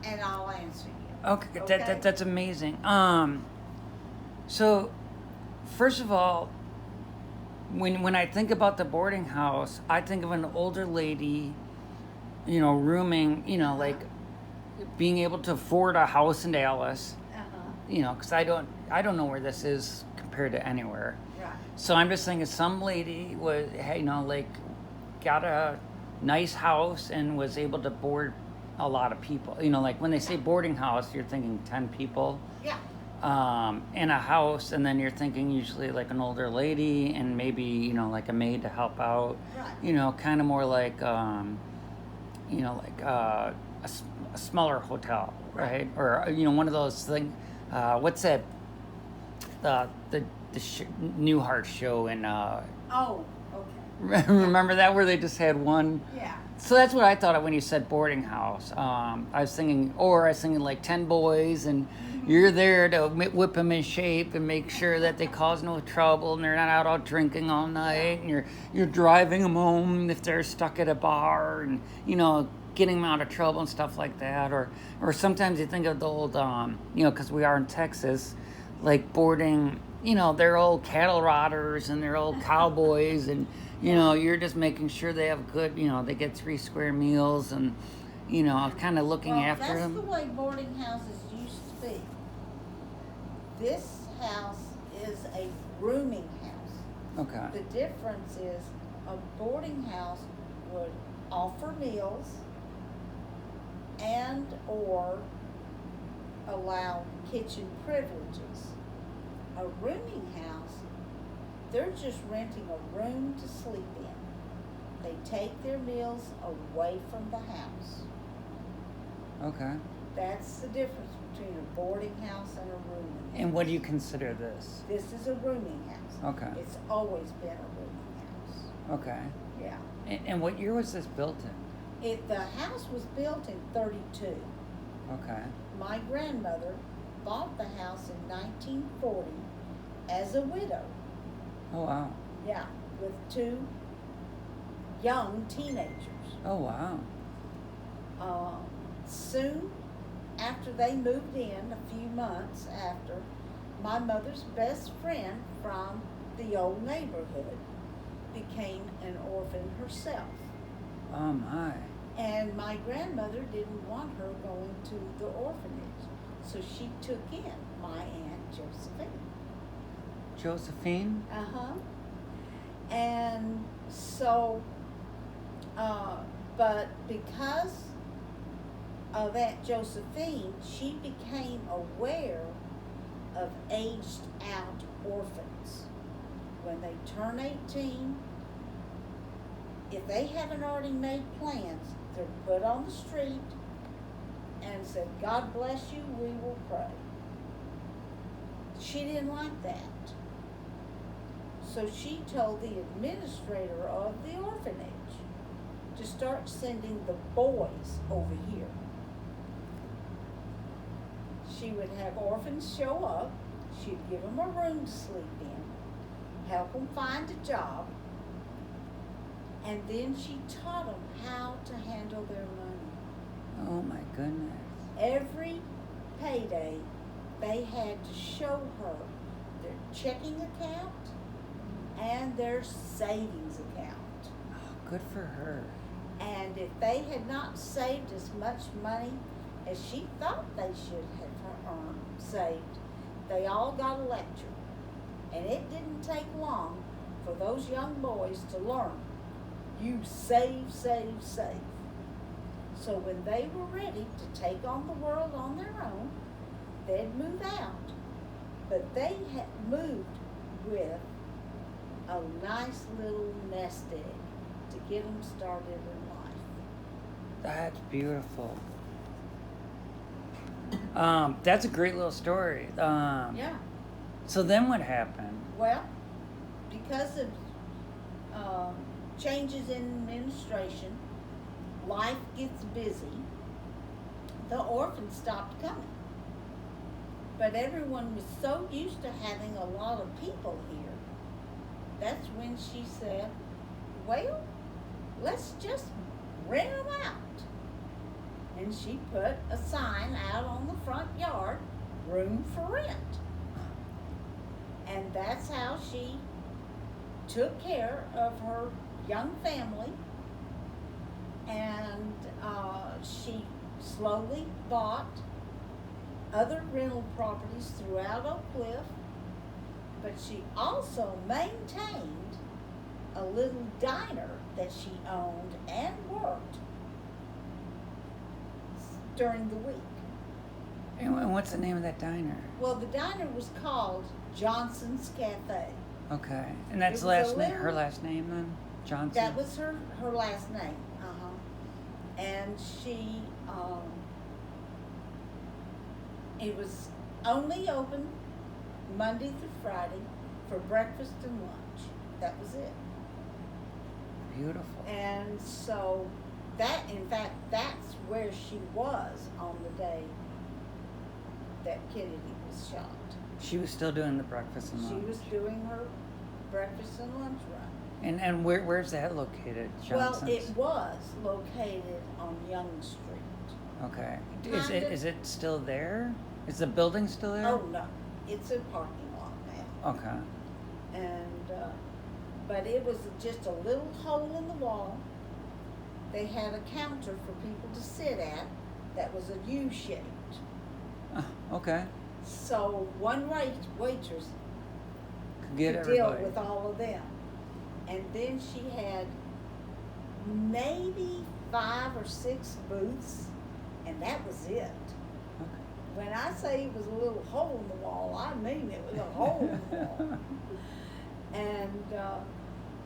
and I'll answer you. Okay, Okay? that's amazing. So first of all, when I think about the boarding house, I think of an older lady, rooming, like being able to afford a house in Dallas, because I don't know where this is compared to anywhere. Right. So I'm just thinking some lady was, hey, like, got a nice house and was able to board a lot of people. Like when they say boarding house, you're thinking 10 people. Yeah. In a house, and then you're thinking usually like an older lady and maybe like a maid to help out. Right. Kind of more like like a smaller hotel, right? Or one of those things. What's that? The Newhart show in. Oh, okay. Remember that where they just had one. Yeah. So that's what I thought of when you said boarding house. I was thinking like 10 boys, and you're there to whip them in shape and make sure that they cause no trouble and they're not out drinking all night. And you're driving them home if they're stuck at a bar, and getting them out of trouble and stuff like that. Or sometimes you think of the old, because we are in Texas, like boarding, their old cattle rodders and their old cowboys, and you're just making sure they have good, they get 3 square meals, and kind of looking after them. That's the way boarding houses used to be. This house is a rooming house. Okay. The difference is a boarding house would offer meals and or allow kitchen privileges. A rooming house, they're just renting a room to sleep in. They take their meals away from the house. Okay. That's the difference between a boarding house and a rooming house. And what do you consider this? This is a rooming house. Okay. It's always been a rooming house. Okay. Yeah. And what year was this built in? The house was built in 32. Okay. My grandmother bought the house in 1940 as a widow. Oh, wow. Yeah, with 2 young teenagers. Oh, wow. Soon after they moved in, a few months after, my mother's best friend from the old neighborhood became an orphan herself. Oh, my. And my grandmother didn't want her going to the orphanage, so she took in my Aunt Josephine. Josephine? Uh-huh. And so, but because of Aunt Josephine, she became aware of aged out orphans. When they turn 18, if they haven't already made plans, they're put on the street and said, God bless you, we will pray. She didn't like that. So she told the administrator of the orphanage to start sending the boys over here. She would have orphans show up, she'd give them a room to sleep in, help them find a job, and then she taught them how to handle their money. Oh, my goodness. Every payday, they had to show her their checking account and their savings account. Oh, good for her. And if they had not saved as much money as she thought they should have saved, they all got a lecture. And it didn't take long for those young boys to learn. You save, save, save. So when they were ready to take on the world on their own, they'd move out. But they had moved with a nice little nest egg to get them started in life. That's beautiful. That's a great little story. Yeah. So then what happened? Well, because of changes in administration, life gets busy, the orphans stopped coming. But everyone was so used to having a lot of people here, that's when she said, well, let's just rent them out. and she put a sign out on the front yard, room for rent. And that's how she took care of her young family. And she slowly bought other rental properties throughout Oak Cliff, but she also maintained a little diner that she owned and worked during the week. And what's the name of that diner? Well, the diner was called Johnson's Cafe. Okay. And that's her last name then? Johnson? That was her last name. And she, it was only open Monday through Friday for breakfast and lunch. That was it. Beautiful. And so in fact, that's where she was on the day that Kennedy was shot. She was still doing the breakfast and lunch. She was doing her breakfast and lunch run. And where's that located, Johnson's? Well, it was located on Young Street. Okay. Is it still there? Is the building still there? Oh, no. It's a parking lot now. Okay. And, but it was just a little hole in the wall. They had a counter for people to sit at that was a U-shaped. Okay. So one waitress Could get could deal everybody. with all of them. And then she had maybe 5 or 6 booths, and that was it. Okay. When I say it was a little hole in the wall, I mean it was a hole in the wall. And,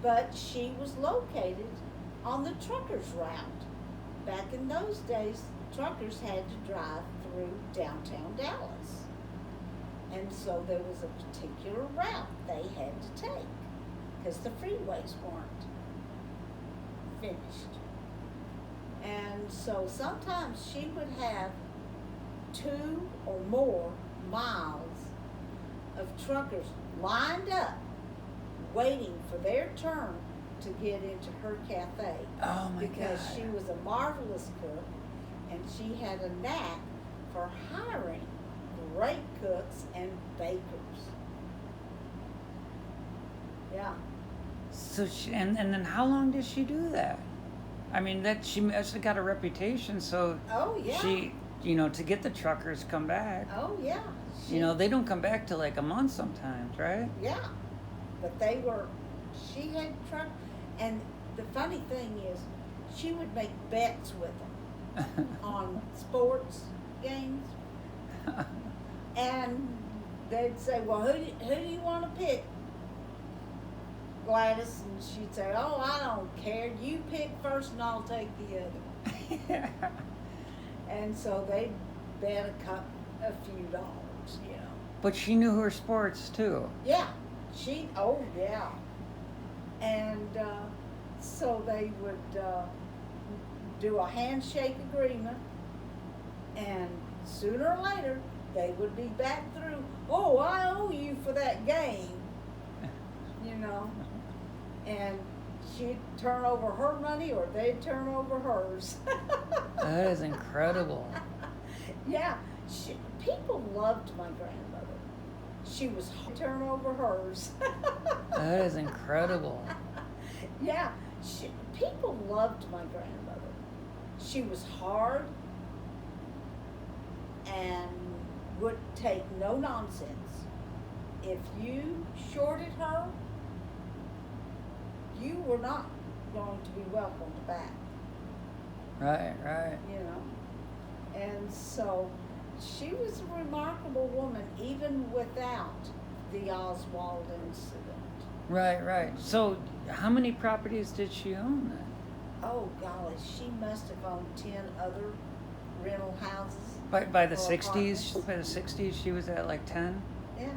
but she was located on the truckers' route. Back in those days, truckers had to drive through downtown Dallas. And so there was a particular route they had to take because the freeways weren't finished. And so sometimes she would have 2 or more miles of truckers lined up waiting for their turn to get into her cafe. Oh my because God. she was a marvelous cook and she had a knack for hiring great cooks and bakers. Yeah. So and then how long did she do that? I mean, she must have got a reputation. So Oh yeah. she, to get the truckers come back. Oh yeah. They don't come back till like a month sometimes, right? Yeah. But she had truck, and the funny thing is, she would make bets with them on sports games. And they'd say, well, who do you want to pick, Gladys? And she'd say, oh, I don't care. You pick first and I'll take the other. And so they'd bet a few dollars, But she knew her sports too. Yeah. Oh, yeah. And so they would do a handshake agreement, and sooner or later, they would be back through, oh, I owe you for that game, and she'd turn over her money or they'd turn over hers. That is incredible. Yeah, people loved my grandmother. She was turn over hers. That is incredible. Yeah, people loved my grandmother. She was hard and would take no nonsense. If you shorted her, you were not going to be welcomed back. Right. And so she was a remarkable woman even without the Oswald incident. Right. So how many properties did she own then? Oh golly, she must have owned 10 other rental houses. By the or 60s? apartments. By the 60s she was at like 10? Yeah.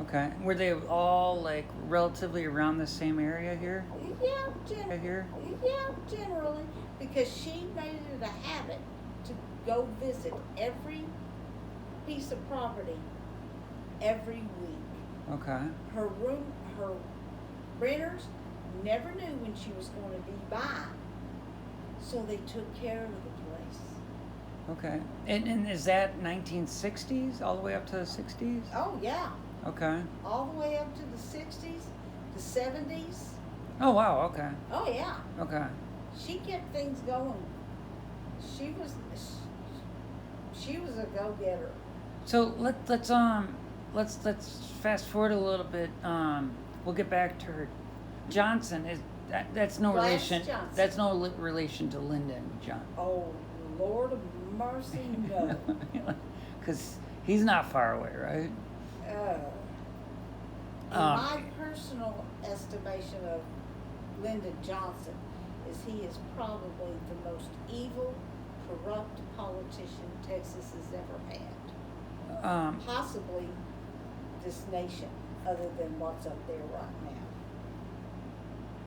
Okay. Were they all like relatively around the same area here? Yeah, Here? Yeah, generally, because she made it a habit to go visit every piece of property every week. Okay. Her renters never knew when she was going to be by, so they took care of the place. Okay. And is that 1960s all the way up to the 60s? Oh, yeah. Okay. All the way up to the 60s, the 70s. Oh wow. Okay. Oh, yeah. Okay. She kept things going. She was a go-getter. So let's fast forward a little bit. We'll get back to her. Johnson is that's no Blanche relation. Johnson. That's no relation to Lyndon John. Oh, Lord of mercy, no. Because he's not far away, right? In my personal estimation of Lyndon Johnson is he is probably the most evil, corrupt politician Texas has ever had. Possibly this nation, other than what's up there right now.